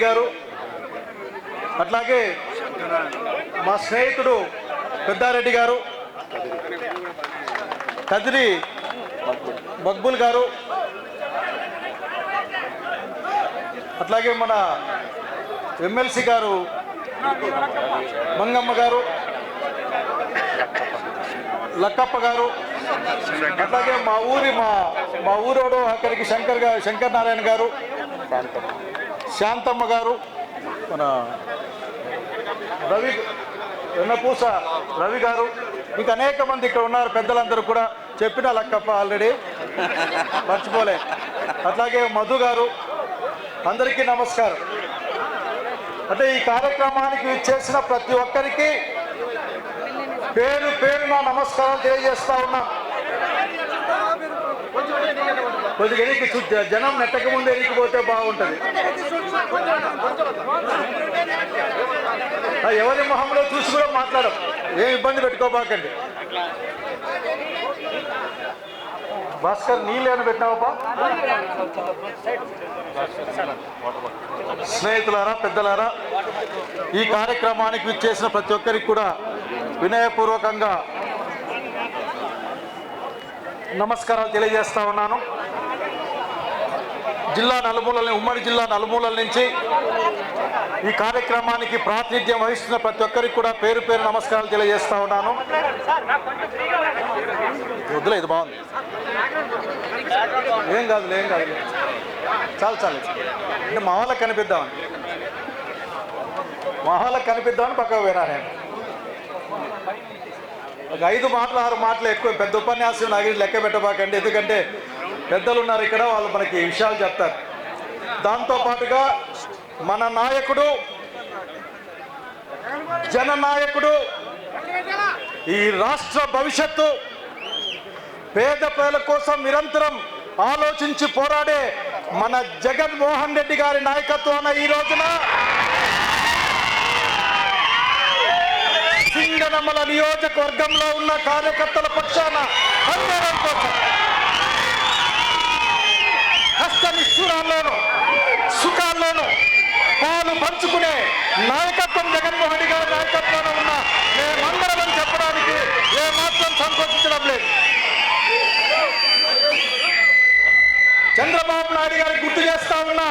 గారు, అట్లాగే మా స్నేహితుడు పెద్దారెడ్డి గారు, కదిరి మక్బుల్ గారు, అట్లాగే మన ఎమ్మెల్సీ గారు మంగమ్మ గారు, లక్కప్ప గారు, అట్లాగే మా ఊరోడు అక్కడికి శంకర్ నారాయణ గారు, శాంతమ్మ గారు, మన వెన్నపూస రవి గారు, ఇంకా అనేక మంది ఇక్కడ ఉన్నారు. పెద్దలందరూ కూడా చెప్పిన లక్కప్ప ఆల్రెడీ మర్చిపోలే. అట్లాగే మధు గారు, అందరికీ నమస్కారం. అంటే ఈ కార్యక్రమానికి చేసిన ప్రతి ఒక్కరికి పేరు పేరున నమస్కారం తెలియజేస్తా ఉన్నాం. కొద్దిగా ఎనికి జనం నెట్టక ముందు ఎనికిపోతే బాగుంటుంది. ఎవరి మొహంలో చూసి కూడా మాట్లాడం, ఏం ఇబ్బంది పెట్టుకోబాకండి. భాస్కర్ నీళ్ళేమైనా పెట్టినావా? స్నేహితులారా, పెద్దలారా, ఈ కార్యక్రమానికి విచ్చేసిన ప్రతి ఒక్కరికి కూడా వినయపూర్వకంగా నమస్కారాలు తెలియజేస్తా ఉన్నాను. ఉమ్మడి జిల్లా నలుమూలల నుంచి ఈ కార్యక్రమానికి ప్రాతినిధ్యం వహిస్తున్న ప్రతి ఒక్కరికి కూడా పేరు పేరు నమస్కారాలు తెలియజేస్తా ఉన్నాను. వద్దులే, ఇది బాగుంది, ఏం కాదు చాలు అంటే మా వాళ్ళకి కనిపిద్దామని పక్కకు పోయినా నేను. ఒక 5 మాటలు 6 మాటలు ఎక్కువ పెద్ద ఉపన్యాసం నాకు లెక్క పెట్టబాకండి, ఎందుకంటే పెద్దలు ఉన్నారు ఇక్కడ, వాళ్ళు మనకి విషయాలు చెప్తారు. దాంతోపాటుగా మన నాయకుడు, జననాయకుడు, ఈ రాష్ట్ర భవిష్యత్తు, పేద ప్రజల కోసం నిరంతరం ఆలోచించి పోరాడే మన జగన్మోహన్ రెడ్డి గారి నాయకత్వాన ఈ రోజున సింగనమల నియోజకవర్గంలో ఉన్న కార్యకర్తల పక్షాన అందరం కోసం కష్ట నిష్ఠూరాల్లోనూ సుఖాల్లోనూ పాలు పంచుకునే నాయకత్వం జగన్మోహన్ రెడ్డి గారి నాయకత్వాన ఉన్న మేమందరం చెప్పడానికి ఏమాత్రం సంకోచించడం లేదు. చంద్రబాబు నాయుడు గారికి గుర్తు చేస్తా ఉన్నా,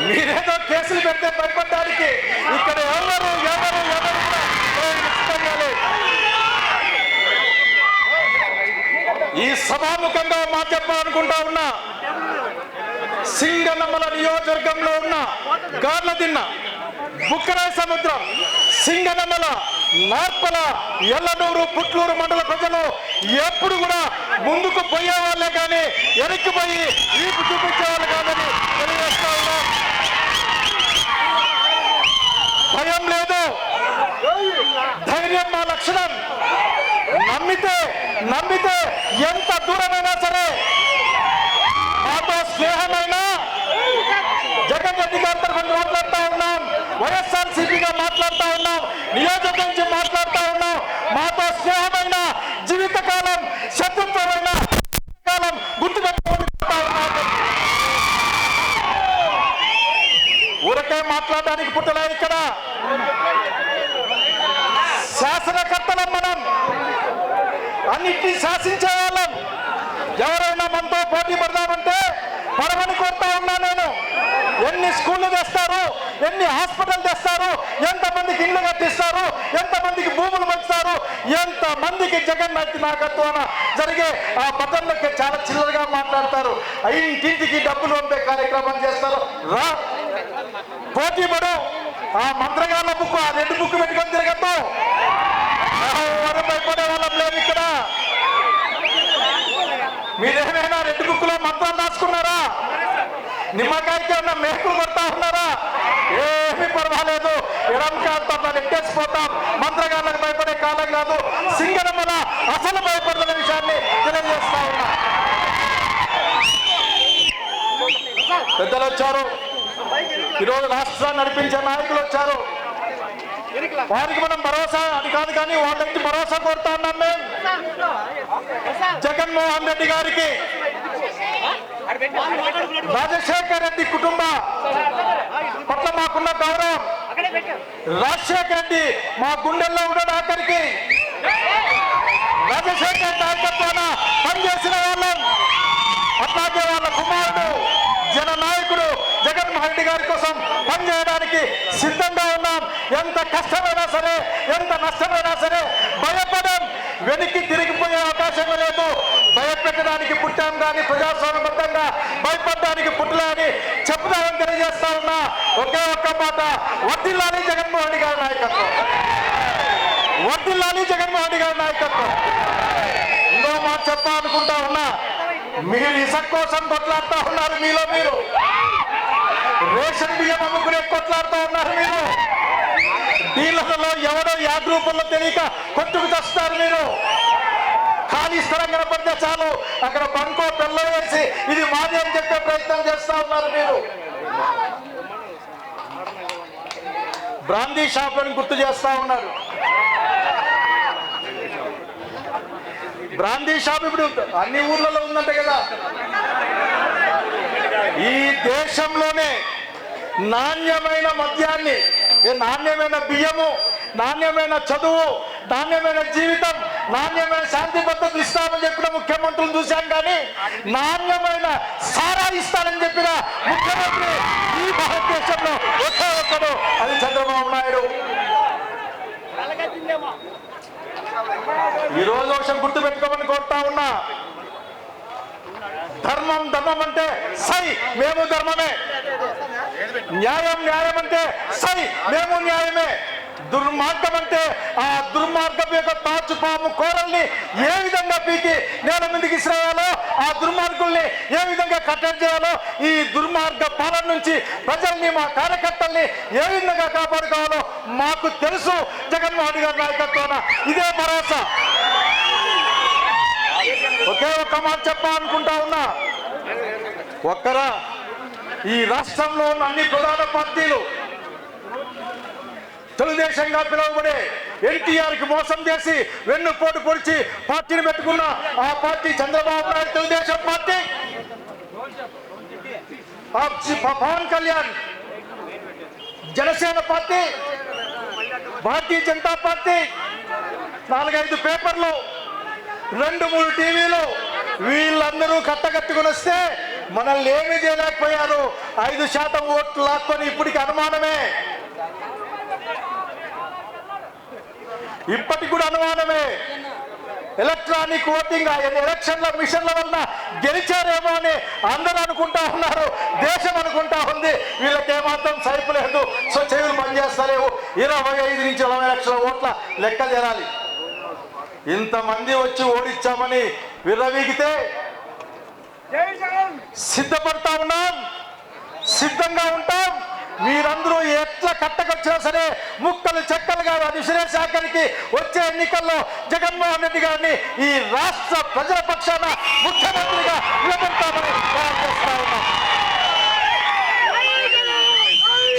మీరేదో కేసులు పెడితే భయపడడానికి ఇక్కడ ఎవరు ఈ సభాముఖంగా మా చెప్పాలనుకుంటా ఉన్నా. సింగనమల నియోజకవర్గంలో ఉన్న గార్లదిన్న, బుక్కరాయ సముద్రం, సింగనమల, నార్పల, ఎల్లనూరు, పుట్లూరు మండల ప్రజలు ఎప్పుడు కూడా ముందుకు పోయే వాళ్ళే కానీ వెనక్కిపోయి వీపు చూపించే వాళ్ళు కాదని తెలియజేస్తా ఉన్నాం. భయం లేదు, ధైర్యం మా లక్షణం. నమ్మితే ఎంత దూరమైనా సరే, మాతో స్నేహమైనా జగన్ రెడ్డి గారి తరఫున మాట్లాడుతూ ఉన్నాం, వైఎస్ఆర్సీపీగా మాట్లాడుతూ ఉన్నాం, నియోజకవర్గం నుంచి మాట్లాడుతూ ఉన్నాం. మాతో స్నేహమైన జీవితకాలం, శత్రుత్వమైన కాలం గుర్తుపెట్టుకుంటూ ఉన్నాం. ఊరకే మాట్లాడడానికి పుట్టలే ఇక్కడ. శాసనకర్తలం మనం, అన్నిటినీ శాసించే వాళ్ళం. ఎవరైనా మనతో పోటీ పడదామంటే పడమని కోరుతా ఉన్నా నేను. ఎన్ని స్కూళ్ళు తెస్తారు, ఎన్ని హాస్పిటల్ తెస్తారు, ఎంతమందికి ఇళ్ళు కట్టిస్తారు, ఎంతమందికి భూములు పంచుతారు, ఎంతమందికి జగన్ నాయకత్వాన జరిగే ఆ పద్ధతులకి చాలా చిల్లరగా మాట్లాడతారు. ఇంటింటికి డబ్బులు పంపే కార్యక్రమం చేస్తారు. రా, పోటీ పడు. ఆ మంత్రగాళ్ళ బుక్, ఆ రెడ్ బుక్ పెట్టుకొని తిరగద్దు. ఎవరు భయపడే వాళ్ళం లేదు ఇక్కడ. మీరేమైనా రెడ్ బుక్ లో మంత్రాలు రాసుకున్నారా? నిమ్మకాయకి ఉన్న మేకులు కొడతా ఉన్నారా? ఏమీ పర్వాలేదు, ఎడంకాలతో నెట్టేసిపోతాం. మంత్రగాళ్ళకు భయపడే కాలం కాదు. సింగనమల అసలు భయపడుతున్న విషయాన్ని తెలియజేస్తా ఉన్నా. పెద్దలు వచ్చారు, ఈరోజు రాష్ట్రాన్ని నడిపించే నాయకులు వచ్చారు. వారికి మనం భరోసా అది కాదు కానీ వాళ్ళకి భరోసా కోరుతా ఉన్నాం. మేము జగన్మోహన్ రెడ్డి గారికి రాజశేఖర్ రెడ్డి కుటుంబ పట్ల మాకున్న గౌరవం, రాజశేఖర్ రెడ్డి మా గుండెల్లో ఉన్నాడు. ఆఖరికి రాజశేఖర్ నాయకత్వాన పనిచేసిన వాళ్ళం, అట్లాగే వాళ్ళ కుమారుడు జననాయకుడు జగన్మోహన్ రెడ్డి గారి కోసం పనిచేయడానికి సిద్ధంగా ఉన్నాం. ఎంత కష్టమైనా సరే, ఎంత నష్టమైనా సరే భయపడం, వెనక్కి తిరిగిపోయే అవకాశం లేదు. భయపెట్టడానికి పుట్టాం కానీ ప్రజాస్వామ్యబద్ధంగా భయపడడానికి పుట్టలేని చెప్తామని తెలియజేస్తా ఉన్నా. ఒకే ఒక్క మాట, వర్ధిల్లాలి జగన్మోహన్ రెడ్డి గారి నాయకత్వం, వర్ధిల్లాలి జగన్మోహన్ రెడ్డి గారి నాయకత్వం. ఇంకో మాట చెప్పాలనుకుంటా ఉన్నా, మీరు ఇసుక కోసం కొట్లాడుతూ ఉన్నారు. మీలో మీరు రేషన్ బియ్యం అమ్ముకునే కొట్లాడుతూ ఉన్నారు. మీరు డీలర్లలో ఎవడో యాడ్ రూపంలో తెలియక కొట్టుకు తెస్తారు. మీరు ఖాళీ స్థలం కనపడితే చాలు అక్కడ బంకో పిల్ల వేసి ఇది మాది అని చెప్పే ప్రయత్నం చేస్తా ఉన్నారు. మీరు బ్రాందీ షాపులను గుర్తు చేస్తా ఉన్నారు. బ్రాందీ షాప్ ఇప్పుడు అన్ని ఊర్లలో ఉందంట కదా. ఈ దేశంలోనే నాణ్యమైన మద్యాన్ని, నాణ్యమైన బియ్యము, నాణ్యమైన చదువు, నాణ్యమైన జీవితం, నాణ్యమైన శాంతి భద్రతలు ఇస్తామని చెప్పిన ముఖ్యమంత్రులు చూశాం. కానీ నాణ్యమైన సారా ఇస్తానని చెప్పిన ముఖ్యమంత్రి ఈ భారతదేశంలో ఒకే ఒక్కడు, అది చంద్రబాబు నాయుడు. ఈ రోజు విషయం గుర్తు పెట్టుకోమని కోరుతా ఉన్నా. ధర్మం ధర్మం అంటే సై, మేము ధర్మమే. న్యాయం న్యాయం అంటే సై, మేము న్యాయమే. దుర్మార్గం అంటే ఆ దుర్మార్గం యొక్క తాచుపాము కోరల్ని ఏ విధంగా పీకి నేల మీదకి ఇసిరేయాలో, ఆ దుర్మార్గుల్ని ఏ విధంగా కట్టడి చేయాలో, ఈ దుర్మార్గ పాలన నుంచి ప్రజల్ని, మా కార్యకర్తల్ని ఏ విధంగా కాపాడుకోవాలో మాకు తెలుసు. జగన్మోహన్ రెడ్డి గారి నాయకత్వాన ఇదే భరోసా. ఒకే ఒక్క మాట చెప్పాలనుకుంటా ఉన్నా, ఒక్కరా ఈ రాష్ట్రంలో ఉన్న అన్ని ప్రధాన పార్టీలు తెలుగుదేశంగా పిలువబడే ఎన్టీఆర్ కి మోసం చేసి వెన్నుపోటు పొడిచి పార్టీని పెట్టుకున్న ఆ party Chandrababu Naidu Telugu Desam party, Pawan Kalyan Janasena party, Bharatiya Janata party, 4-5 పేపర్లు, 2-3 టీవీలు, వీళ్ళందరూ కట్టకట్టుకుని వస్తే మనల్ని ఏమీ చేయలేకపోయారు. 5% ఓట్లు లాక్కొని ఇప్పటికి అనుమానమే, ఇప్పటికి కూడా అనుమానమే. ఎలక్ట్రానిక్ ఓటింగ్ ఎలక్షన్ల మిషన్ల వలన గెలిచారేమో అని అందరూ అనుకుంటా ఉన్నారు, దేశం అనుకుంటా ఉంది. వీళ్ళకి ఏమాత్రం సైపు లేదు, సో చెవులు పనిచేస్తలేవు. 25 నుంచి 40 లక్షల ఓట్ల లెక్క చేరాలి. ఇంతమంది వచ్చి ఓడిచ్చామని విర్రవీగితే సిద్ధపడతా ఉన్నాం, సిద్ధంగా ఉంటాం. మీరందరూ ఎట్లా కట్టకొచ్చినా సరే ముక్కలు చెక్కలుగా విసిరేశాఖరికి వచ్చే ఎన్నికల్లో జగన్మోహన్ రెడ్డి గారిని ఈ రాష్ట్ర ప్రజల పక్షాన ముఖ్యమంత్రిగా నిలబెడతామని చేస్తా ఉన్నాం.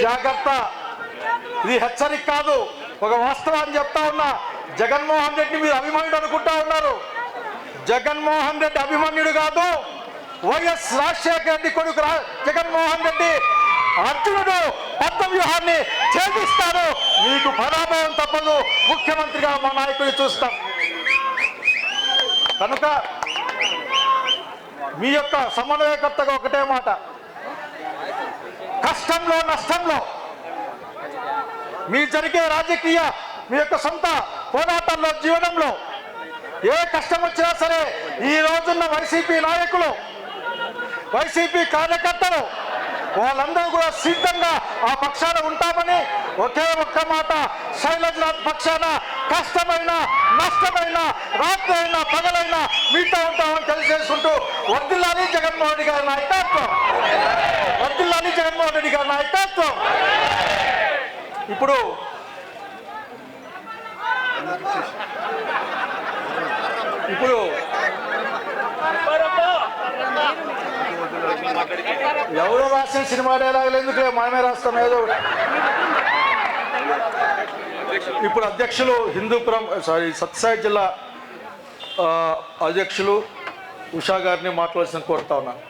జాగ్రత్త, ఇది హెచ్చరిక కాదు, ఒక వాస్తవాన్ని చెప్తా ఉన్నా. జగన్మోహన్ రెడ్డి మీరు అభిమన్యుడు అనుకుంటా ఉన్నారు. జగన్మోహన్ రెడ్డి అభిమన్యుడు కాదు, వైఎస్ రాజశేఖర రెడ్డి కొడుకు జగన్మోహన్ రెడ్డి అర్జునుడు. పద్మ వ్యూహాన్ని ఛేదిస్తాడు, మీకు పరాభవం తప్పదు. ముఖ్యమంత్రిగా మా నాయకుడిని చూస్తాం. కనుక మీ యొక్క సమన్వయకర్తగా ఒకటే మాట, కష్టంలో నష్టంలో మీ జరిగే రాజకీయ, మీ యొక్క సొంత పోరాటాల్లో, జీవనంలో ఏ కష్టం వచ్చినా సరే ఈ రోజున్న వైసీపీ నాయకులు, వైసీపీ కార్యకర్తలు వాళ్ళందరూ కూడా సిద్ధంగా ఆ పక్షాన ఉంటామని ఒకే ఒక్క మాట, శైలజనాథ్ పక్షాన కష్టమైన నష్టమైన రాత్రి అయినా పగలైనా మీతో ఉంటామని తెలియజేసుకుంటూ వర్ధిల్లాలి జగన్మోహన్ రెడ్డి గారి నాయకత్వం, వర్ధిల్లాలి జగన్మోహన్ రెడ్డి గారి నాయకత్వం. ఇప్పుడు ఎవరో రాసిన సినిమా డైలాగులు ఎందుకు, మనమే రాస్తాం ఏదో. ఇప్పుడు అధ్యక్షులు హిందూపురం సత్యసాయి జిల్లా అధ్యక్షులు ఉషా గారిని మాట్లాడాల్సిన కోరుతా ఉన్నాను.